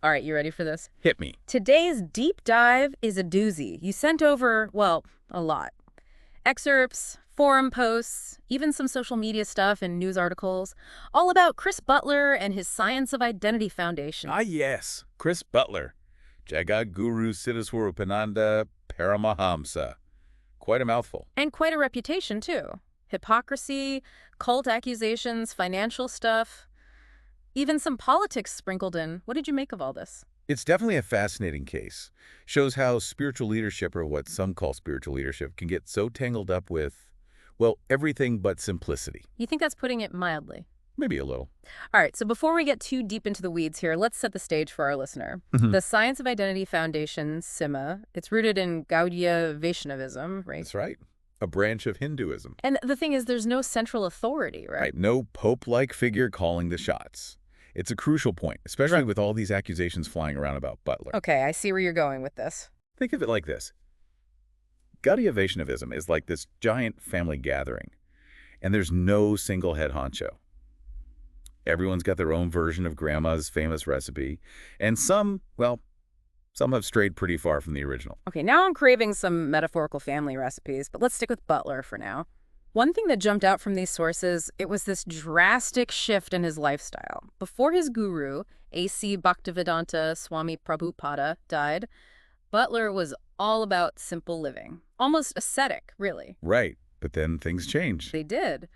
All right, you ready for this? Hit me. Today's deep dive is a doozy. You sent over, well, a lot. Excerpts, forum posts, even some social media stuff and news articles, all about Chris Butler and his Science of Identity Foundation. Ah, yes. Chris Butler. Jagat Guru Siddhaswarupananda Paramahamsa. Quite a mouthful. And quite a reputation, too. Hypocrisy, cult accusations, financial stuff, even some politics sprinkled in. What did you make of all this? It's definitely a fascinating case. Shows how spiritual leadership, or what some call spiritual leadership, can get so tangled up with, well, everything but simplicity. You think that's putting it mildly? Maybe a little. All right, so before we get too deep into the weeds here, let's set the stage for our listener. The Science of Identity Foundation, SIMA, it's rooted in Gaudiya Vaishnavism, right? That's right. A branch of Hinduism. And the thing is, there's no central authority, right? Right. No pope-like figure calling the shots. It's a crucial point, especially with all these accusations flying around about Butler. Okay, I see where you're going with this. Think of it like this. Gaudiya Vaishnavism is like this giant family gathering, and there's no single head honcho. Everyone's got their own version of grandma's famous recipe, and some have strayed pretty far from the original. Okay, now I'm craving some metaphorical family recipes, but let's stick with Butler for now. One thing that jumped out from these sources, it was this drastic shift in his lifestyle. Before his guru, A.C. Bhaktivedanta Swami Prabhupada, died, Butler was all about simple living. Almost ascetic, really. Right, but then things changed. They did.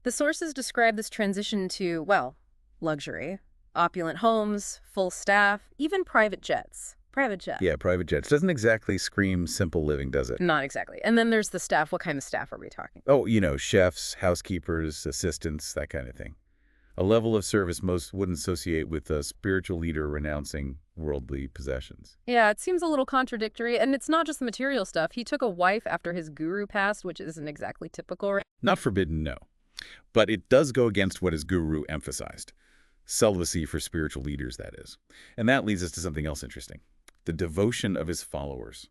The sources describe this transition to, well, luxury. Opulent homes, full staff, even private jets. Private jet. Yeah, private jets. Doesn't exactly scream simple living, does it? Not exactly. And then there's the staff. What kind of staff are we talking? Oh, chefs, housekeepers, assistants, that kind of thing. A level of service most wouldn't associate with a spiritual leader renouncing worldly possessions. Yeah, it seems a little contradictory. And it's not just the material stuff. He took a wife after his guru passed, which isn't exactly typical, right? Not forbidden, no. But it does go against what his guru emphasized. Celibacy for spiritual leaders, that is. And that leads us to something else interesting. The devotion of his followers.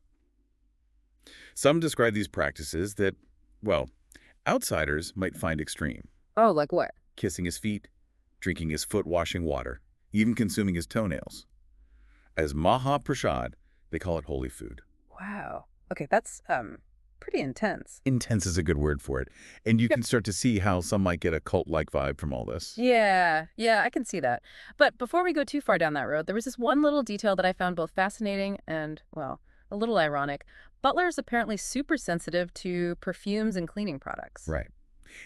Some describe these practices that, well, outsiders might find extreme. Oh, like what? Kissing his feet, drinking his foot-washing water, even consuming his toenails. As Mahaprasad, they call it holy food. Wow. Okay, that's pretty intense. Intense is a good word for it. And you can start to see how some might get a cult-like vibe from all this. Yeah, I can see that. But before we go too far down that road, there was this one little detail that I found both fascinating and, well, a little ironic. Butler is apparently super sensitive to perfumes and cleaning products. Right.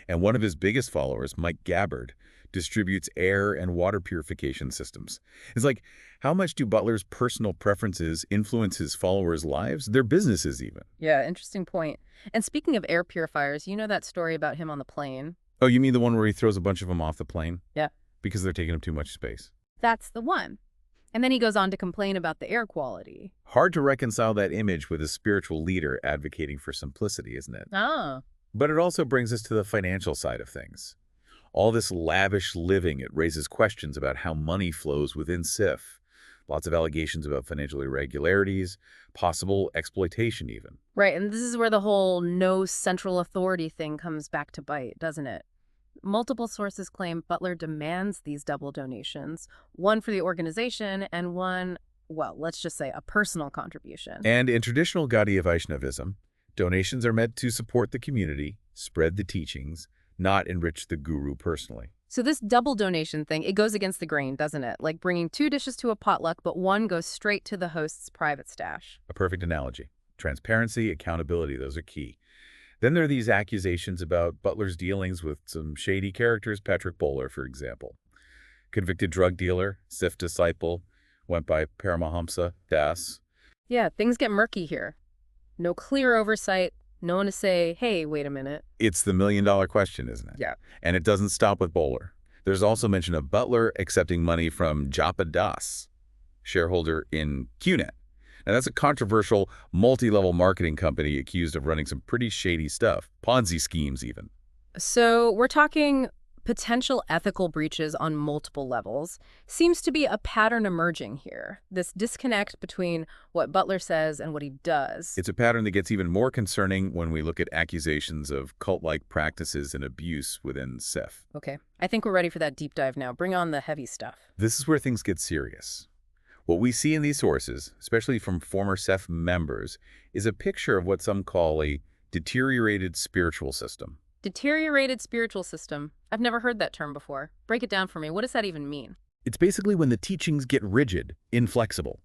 And one of his biggest followers, Mike Gabbard, distributes air and water purification systems. It's like, how much do Butler's personal preferences influence his followers' lives, their businesses even? Yeah, interesting point. And speaking of air purifiers, you know that story about him on the plane? Oh, you mean the one where he throws a bunch of them off the plane? Yeah. Because they're taking up too much space. That's the one. And then he goes on to complain about the air quality. Hard to reconcile that image with a spiritual leader advocating for simplicity, isn't it? Oh. But it also brings us to the financial side of things. All this lavish living, it raises questions about how money flows within SIF. Lots of allegations about financial irregularities, possible exploitation even. Right, and this is where the whole no central authority thing comes back to bite, doesn't it? Multiple sources claim Butler demands these double donations, one for the organization and one, well, let's just say a personal contribution. And in traditional Gaudiya Vaishnavism, donations are meant to support the community, spread the teachings, not enrich the guru personally. So this double donation thing, it goes against the grain, doesn't it? Like bringing 2 dishes to a potluck, but one goes straight to the host's private stash. A perfect analogy. Transparency, accountability, those are key. Then there are these accusations about Butler's dealings with some shady characters, Patrick Bowler, for example. Convicted drug dealer, SIF disciple, went by Paramahamsa Das. Yeah, things get murky here. No clear oversight. No one to say, hey, wait a minute. It's the million-dollar question, isn't it? Yeah. And it doesn't stop with Bowler. There's also mention of Butler accepting money from Japa Das, shareholder in QNet. Now, that's a controversial, multi-level marketing company accused of running some pretty shady stuff, Ponzi schemes even. So we're talking potential ethical breaches on multiple levels. Seems to be a pattern emerging here, this disconnect between what Butler says and what he does. It's a pattern that gets even more concerning when we look at accusations of cult-like practices and abuse within SIF. Okay, I think we're ready for that deep dive now. Bring on the heavy stuff. This is where things get serious. What we see in these sources, especially from former Ceph members, is a picture of what some call a deteriorated spiritual system. Deteriorated spiritual system. I've never heard that term before. Break it down for me. What does that even mean? It's basically when the teachings get rigid, inflexible.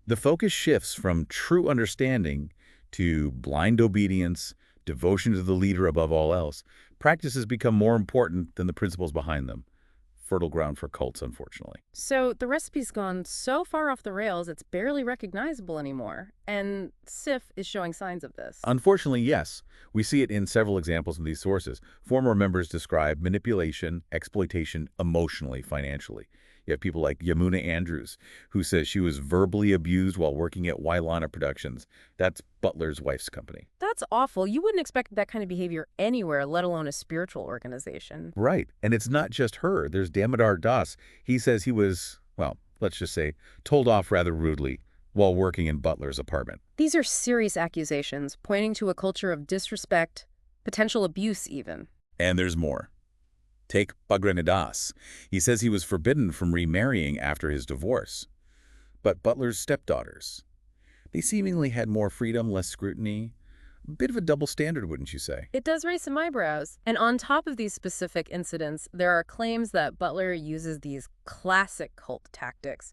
The focus shifts from true understanding to blind obedience, devotion to the leader above all else. Practices become more important than the principles behind them. Fertile ground for cults, unfortunately. So the recipe's gone so far off the rails it's barely recognizable anymore. And Sif is showing signs of this. Unfortunately, yes. We see it in several examples in these sources. Former members describe manipulation, exploitation, emotionally, financially. You have people like Yamuna Andrews, who says she was verbally abused while working at Wailana Productions. That's Butler's wife's company. That's awful. You wouldn't expect that kind of behavior anywhere, let alone a spiritual organization. Right. And it's not just her. There's Damodar Das. He says he was, well, let's just say, told off rather rudely while working in Butler's apartment. These are serious accusations, pointing to a culture of disrespect, potential abuse even. And there's more. Take Pagranidas. He says he was forbidden from remarrying after his divorce. But Butler's stepdaughters, they seemingly had more freedom, less scrutiny. A bit of a double standard, wouldn't you say? It does raise some eyebrows. And on top of these specific incidents, there are claims that Butler uses these classic cult tactics.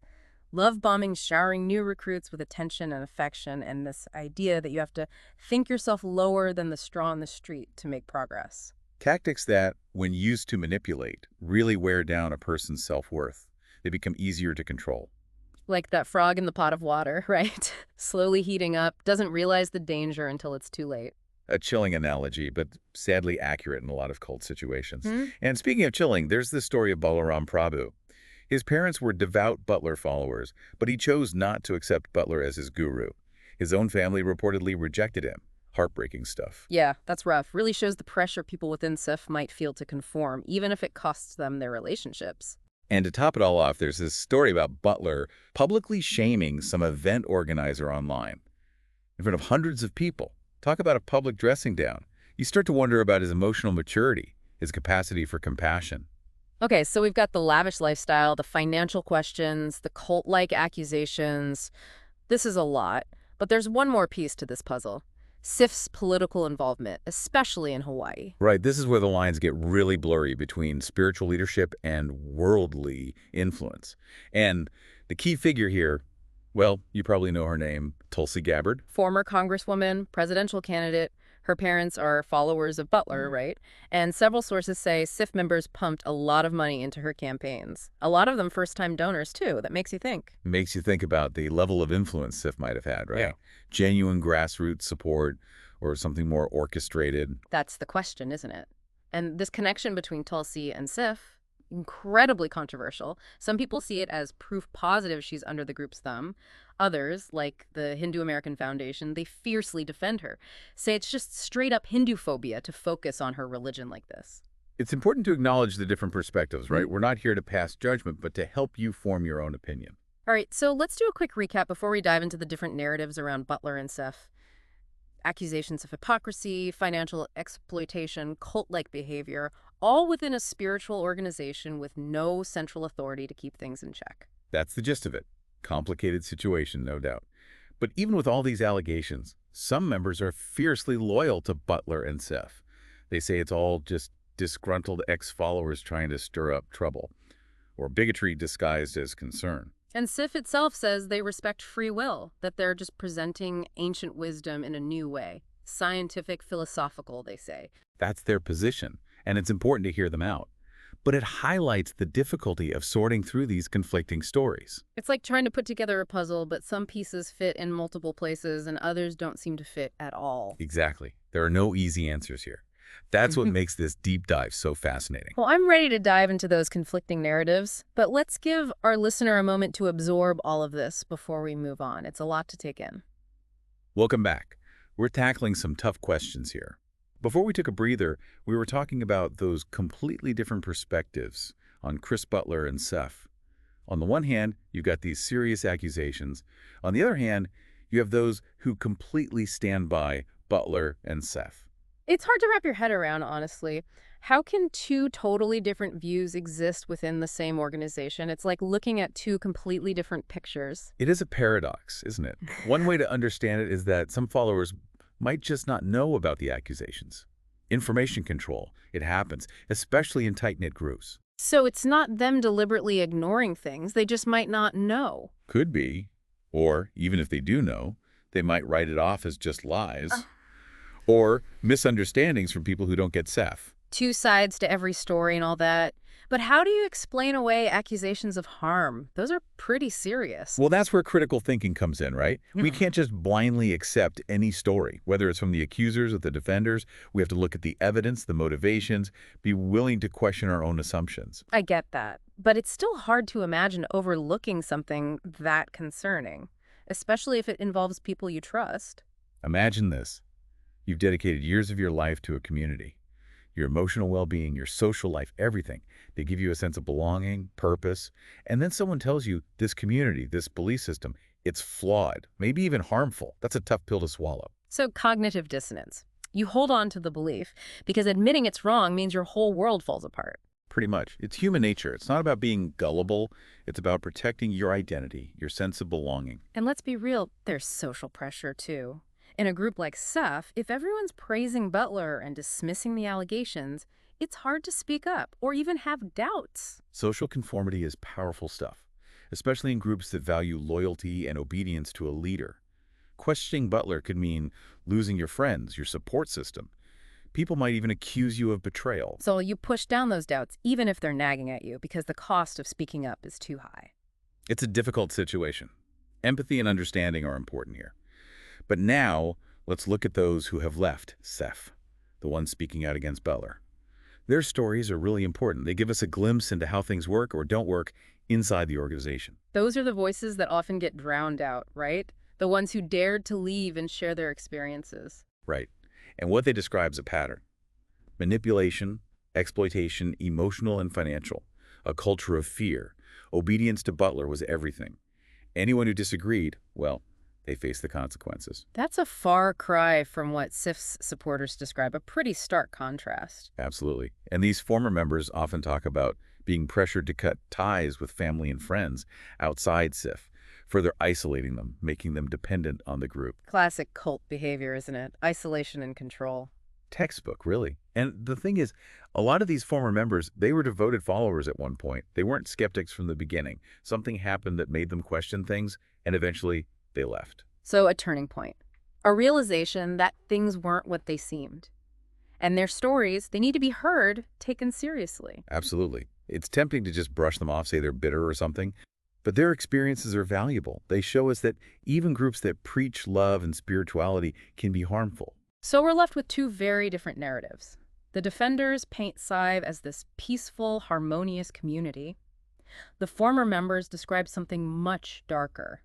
Love bombing, showering new recruits with attention and affection, and this idea that you have to think yourself lower than the straw on the street to make progress. Tactics that, when used to manipulate, really wear down a person's self-worth. They become easier to control. Like that frog in the pot of water, right? Slowly heating up, doesn't realize the danger until it's too late. A chilling analogy, but sadly accurate in a lot of cult situations. Hmm? And speaking of chilling, there's the story of Balaram Prabhu. His parents were devout Butler followers, but he chose not to accept Butler as his guru. His own family reportedly rejected him. Heartbreaking stuff. Yeah, that's rough. Really shows the pressure people within SIF might feel to conform, even if it costs them their relationships. And to top it all off, there's this story about Butler publicly shaming some event organizer online in front of hundreds of people. Talk about a public dressing down. You start to wonder about his emotional maturity, his capacity for compassion. Okay, so we've got the lavish lifestyle, the financial questions, the cult-like accusations. This is a lot, but there's one more piece to this puzzle. SIF's political involvement, especially in Hawaii. Right, this is where the lines get really blurry between spiritual leadership and worldly influence. And the key figure here, well, you probably know her name, Tulsi Gabbard. Former congresswoman, presidential candidate. Her parents are followers of Butler, right? And several sources say SIF members pumped a lot of money into her campaigns. A lot of them first-time donors, too. That makes you think. Makes you think about the level of influence SIF might have had, right? Yeah. Genuine grassroots support or something more orchestrated. That's the question, isn't it? And this connection between Tulsi and SIF, incredibly controversial. Some people see it as proof positive she's under the group's thumb. Others, like the Hindu American Foundation, they fiercely defend her, say it's just straight-up Hindu phobia to focus on her religion like this. It's important to acknowledge the different perspectives, right? We're not here to pass judgment, but to help you form your own opinion. All right, so let's do a quick recap before we dive into the different narratives around Butler and SIF. Accusations of hypocrisy, financial exploitation, cult-like behavior, all within a spiritual organization with no central authority to keep things in check. That's the gist of it. Complicated situation, no doubt. But even with all these allegations, some members are fiercely loyal to Butler and SIF. They say it's all just disgruntled ex-followers trying to stir up trouble, or bigotry disguised as concern. And SIF itself says they respect free will, that they're just presenting ancient wisdom in a new way. Scientific, philosophical, they say. That's their position, and it's important to hear them out. But it highlights the difficulty of sorting through these conflicting stories. It's like trying to put together a puzzle, but some pieces fit in multiple places and others don't seem to fit at all. Exactly. There are no easy answers here. That's what makes this deep dive so fascinating. Well, I'm ready to dive into those conflicting narratives, but let's give our listener a moment to absorb all of this before we move on. It's a lot to take in. Welcome back. We're tackling some tough questions here. Before we took a breather, we were talking about those completely different perspectives on Chris Butler and SIF. On the one hand, you've got these serious accusations. On the other hand, you have those who completely stand by Butler and SIF. It's hard to wrap your head around, honestly. How can two totally different views exist within the same organization? It's like looking at two completely different pictures. It is a paradox, isn't it? One way to understand it is that some followers might just not know about the accusations. Information control, it happens, especially in tight-knit groups. So it's not them deliberately ignoring things, they just might not know. Could be. Or, even if they do know, they might write it off as just lies. Or misunderstandings from people who don't get Ceph. Two sides to every story and all that. But how do you explain away accusations of harm? Those are pretty serious. Well, that's where critical thinking comes in, right? We Mm. can't just blindly accept any story, whether it's from the accusers or the defenders. We have to look at the evidence, the motivations, be willing to question our own assumptions. I get that. But it's still hard to imagine overlooking something that concerning, especially if it involves people you trust. Imagine this. You've dedicated years of your life to a community. Your emotional well-being, your social life, everything. They give you a sense of belonging, purpose, and then someone tells you this community, this belief system, it's flawed, maybe even harmful. That's a tough pill to swallow. So, cognitive dissonance. You hold on to the belief because admitting it's wrong means your whole world falls apart. Pretty much. It's human nature. It's not about being gullible. It's about protecting your identity, your sense of belonging. And let's be real, there's social pressure too. In a group like Ceph, if everyone's praising Butler and dismissing the allegations, it's hard to speak up or even have doubts. Social conformity is powerful stuff, especially in groups that value loyalty and obedience to a leader. Questioning Butler could mean losing your friends, your support system. People might even accuse you of betrayal. So you push down those doubts even if they're nagging at you because the cost of speaking up is too high. It's a difficult situation. Empathy and understanding are important here. But now, let's look at those who have left Ceph, the ones speaking out against Butler. Their stories are really important. They give us a glimpse into how things work or don't work inside the organization. Those are the voices that often get drowned out, right? The ones who dared to leave and share their experiences. Right. And what they describe is a pattern. Manipulation, exploitation, emotional and financial. A culture of fear. Obedience to Butler was everything. Anyone who disagreed, well, they faced the consequences. That's a far cry from what Sif's supporters describe, a pretty stark contrast. Absolutely. And these former members often talk about being pressured to cut ties with family and friends outside SIF, further isolating them, making them dependent on the group. Classic cult behavior, isn't it? Isolation and control. Textbook, really. And the thing is, a lot of these former members, they were devoted followers at one point. They weren't skeptics from the beginning. Something happened that made them question things, and eventually they left. So a turning point. A realization that things weren't what they seemed. And their stories, they need to be heard, taken seriously. Absolutely. It's tempting to just brush them off, say they're bitter or something, but their experiences are valuable. They show us that even groups that preach love and spirituality can be harmful. So we're left with two very different narratives. The defenders paint Sive as this peaceful, harmonious community. The former members describe something much darker.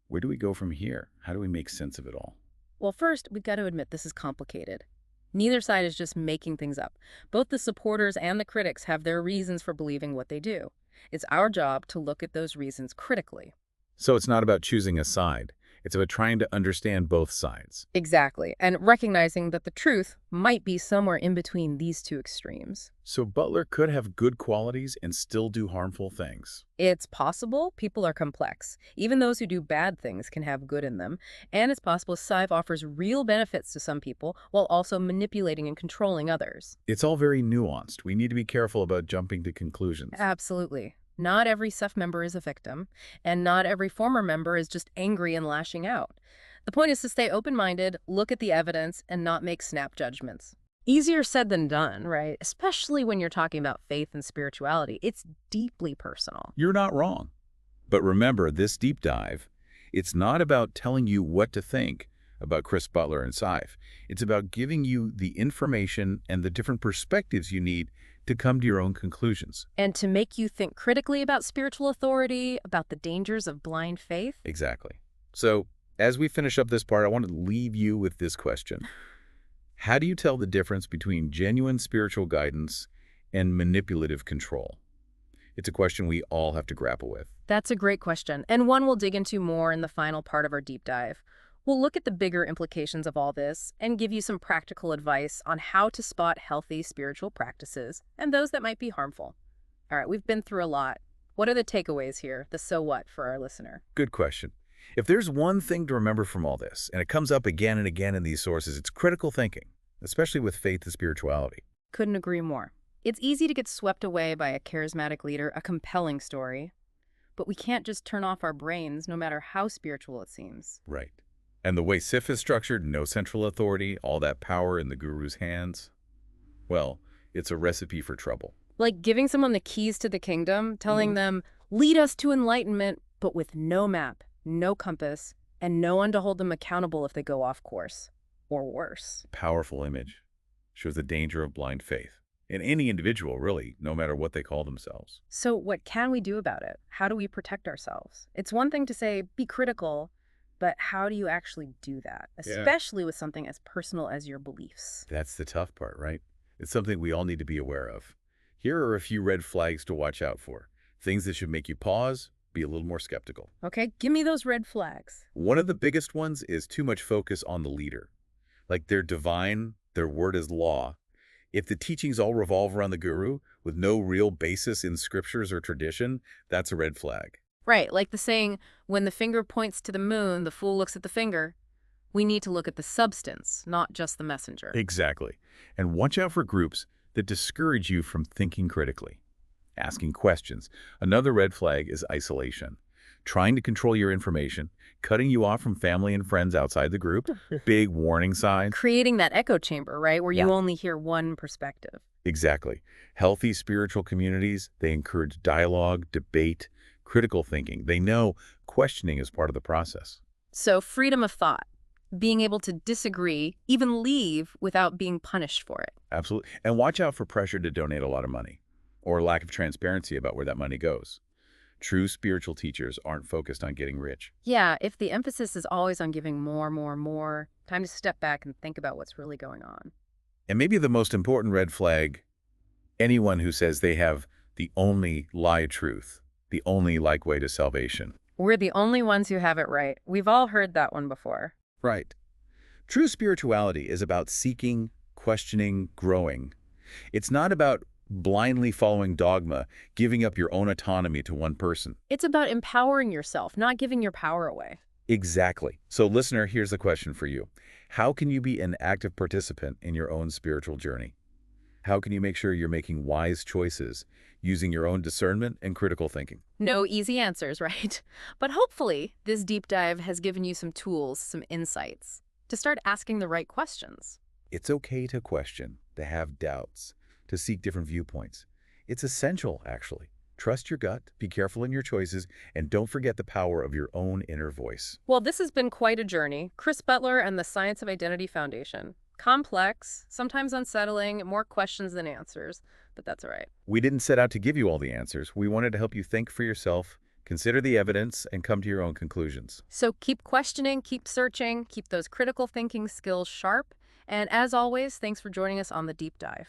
Where do we go from here? How do we make sense of it all? Well, first, we've got to admit this is complicated. Neither side is just making things up. Both the supporters and the critics have their reasons for believing what they do. It's our job to look at those reasons critically. So it's not about choosing a side. It's about trying to understand both sides. Exactly, and recognizing that the truth might be somewhere in between these two extremes. So Butler could have good qualities and still do harmful things. It's possible people are complex. Even those who do bad things can have good in them. And it's possible Sive offers real benefits to some people while also manipulating and controlling others. It's all very nuanced. We need to be careful about jumping to conclusions. Absolutely. Not every SEF member is a victim, and not every former member is just angry and lashing out. The point is to stay open-minded, look at the evidence, and not make snap judgments. Easier said than done, right? Especially when you're talking about faith and spirituality. It's deeply personal. You're not wrong. But remember, this deep dive, it's not about telling you what to think about Chris Butler and Sive. It's about giving you the information and the different perspectives you need to come to your own conclusions. And to make you think critically about spiritual authority, about the dangers of blind faith. Exactly. So, as we finish up this part, I want to leave you with this question. How do you tell the difference between genuine spiritual guidance and manipulative control? It's a question we all have to grapple with. That's a great question, and one we'll dig into more in the final part of our deep dive. We'll look at the bigger implications of all this and give you some practical advice on how to spot healthy spiritual practices and those that might be harmful. All right, we've been through a lot. What are the takeaways here, the so what for our listener? Good question. If there's one thing to remember from all this, and it comes up again and again in these sources, it's critical thinking, especially with faith and spirituality. Couldn't agree more. It's easy to get swept away by a charismatic leader, a compelling story, but we can't just turn off our brains no matter how spiritual it seems. Right. And the way SIF is structured, no central authority, all that power in the guru's hands, well, it's a recipe for trouble. Like giving someone the keys to the kingdom, telling them, lead us to enlightenment, but with no map, no compass, and no one to hold them accountable if they go off course. Or worse. Powerful image. Shows the danger of blind faith. In any individual, really, no matter what they call themselves. So what can we do about it? How do we protect ourselves? It's one thing to say, be critical, but how do you actually do that? Especially with something as personal as your beliefs. That's the tough part, right? It's something we all need to be aware of. Here are a few red flags to watch out for. Things that should make you pause, be a little more skeptical. Okay, give me those red flags. One of the biggest ones is too much focus on the leader. Like they're divine, their word is law. If the teachings all revolve around the guru, with no real basis in scriptures or tradition, that's a red flag. Right, like the saying, when the finger points to the moon, the fool looks at the finger. We need to look at the substance, not just the messenger. Exactly. And watch out for groups that discourage you from thinking critically, asking questions. Another red flag is isolation. Trying to control your information, cutting you off from family and friends outside the group, big warning sign. Creating that echo chamber, right, where you only hear one perspective. Exactly. Healthy spiritual communities, they encourage dialogue, debate, critical thinking. They know questioning is part of the process. So freedom of thought, being able to disagree, even leave without being punished for it. Absolutely. And watch out for pressure to donate a lot of money or lack of transparency about where that money goes. True spiritual teachers aren't focused on getting rich. Yeah, if the emphasis is always on giving more, time to step back and think about what's really going on. And maybe the most important red flag, anyone who says they have the only lie truth, the only like way to salvation. We're the only ones who have it right. We've all heard that one before. Right. True spirituality is about seeking, questioning, growing. It's not about blindly following dogma, giving up your own autonomy to one person. It's about empowering yourself, not giving your power away. Exactly. So listener, here's the question for you. How can you be an active participant in your own spiritual journey? How can you make sure you're making wise choices using your own discernment and critical thinking? No easy answers, right? But hopefully, this deep dive has given you some tools, some insights to start asking the right questions. It's okay to question, to have doubts, to seek different viewpoints. It's essential, actually. Trust your gut, be careful in your choices, and don't forget the power of your own inner voice. Well, this has been quite a journey. Chris Butler and the Science of Identity Foundation. Complex, sometimes unsettling, more questions than answers, but that's all right. We didn't set out to give you all the answers. We wanted to help you think for yourself, consider the evidence, and come to your own conclusions. So keep questioning, keep searching, keep those critical thinking skills sharp, and as always, thanks for joining us on the deep dive.